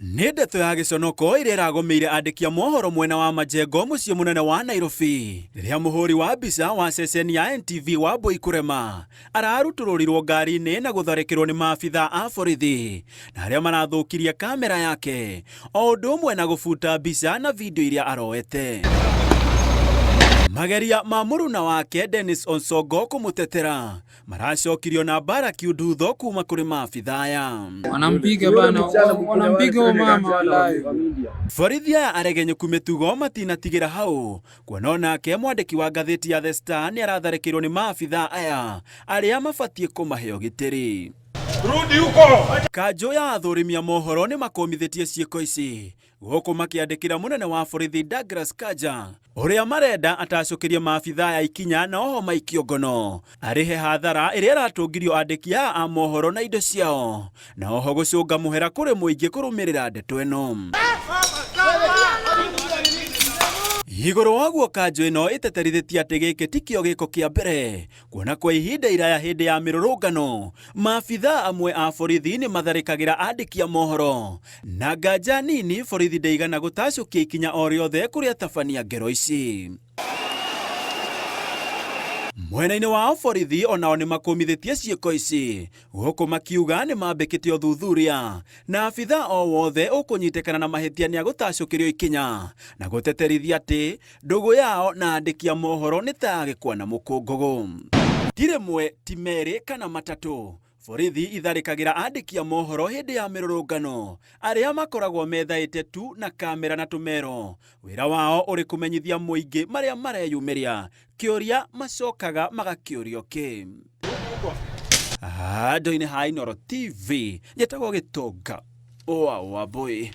Nĩ ndeto ya gĩconoko ĩrĩa ĩragomeire andĩki a mohoro mwena wa Majengo mũciĩ mũnene wa Nairobi rĩrĩa mũhũri wa mbica wa ceceni ya NTV Wambui Kũrema ararutũrũrirwo ngari-inĩ na gũtharĩkĩrwo nĩ maabithaa a borithi na arĩa marathũkirie kamera yake o ũndũ ũmwe na gũbuta mbica na video iria aroete. Mageria ma mũruna wake Dennis Onsongo kũmũtetera maracokirio na Bara Kiundutho kuma kũrĩ maabithaa aya. Wanampiga bana, wanampiga mama wallahi. Borithi aya aregenyũku mĩtugo matinatigĩra hau kuona onake mwandĩki wa ngathĩti ya The Star nĩ aratharĩkĩrwo nĩ maabithaa aya arĩa mabatiĩ kũmahe ũgitĩri. Rudi huko! Kanjũ ya athũrimi a mohoro nĩ makomithĩtie ciĩko ici gũkũ makĩandĩkĩra mũnene wa borithi Douglas Kanja ũrĩa marenda atacũkĩrie maabithaa ya ikinya na oho maikio ngono arĩhe hathara ĩrĩa ĩratũngirio andĩki aya a mohoro na indo ciao na oho gũcũnga mũhera kũrĩ mũingĩ kũrũmĩrĩra ndeto ĩno. Igũrũ waguo Kanjũ ĩno ĩteterithĩtie atĩ gĩkĩ ti kĩo gĩko kĩa mbere kuona kwa ihinda iraya hĩndĩ ya mĩrũrũngano maabithaa amwe a borithi nĩ matharĩkagĩra andĩki a mohoro na nganja nini borithi ndaigana gũtacũkia ikinya o rĩothe kũrĩ atabania ngero ici. Mwena-inĩ wa borithi onao nĩ makomithĩtie ciĩko ici gũkũ makiuga nĩ mambĩkĩte ũthuthuria na abithaa o wothe ũkũnyitĩkana na mahĩtia nĩ agũtacũkĩrio ikinya na gũteterithia atĩ ndũgũ yao na andĩki a mohoro nĩ ta gĩkwa na mũkũngũgũ. Ti rĩmwe ti merĩ kana matatũ borithi itharĩkagĩra andĩki a mohoro hĩndĩ ya mĩrũrũngano arĩa makoragwo methaĩte tu na kamera na tũmero wĩra wao ũrĩ kũmenyithia mũingĩ marĩa mareyumĩria kĩũria macokaga magakĩũrio kĩ. Handũ-inĩ ha Inooro TV njĩtagwo Gĩtũnga wa Wambui.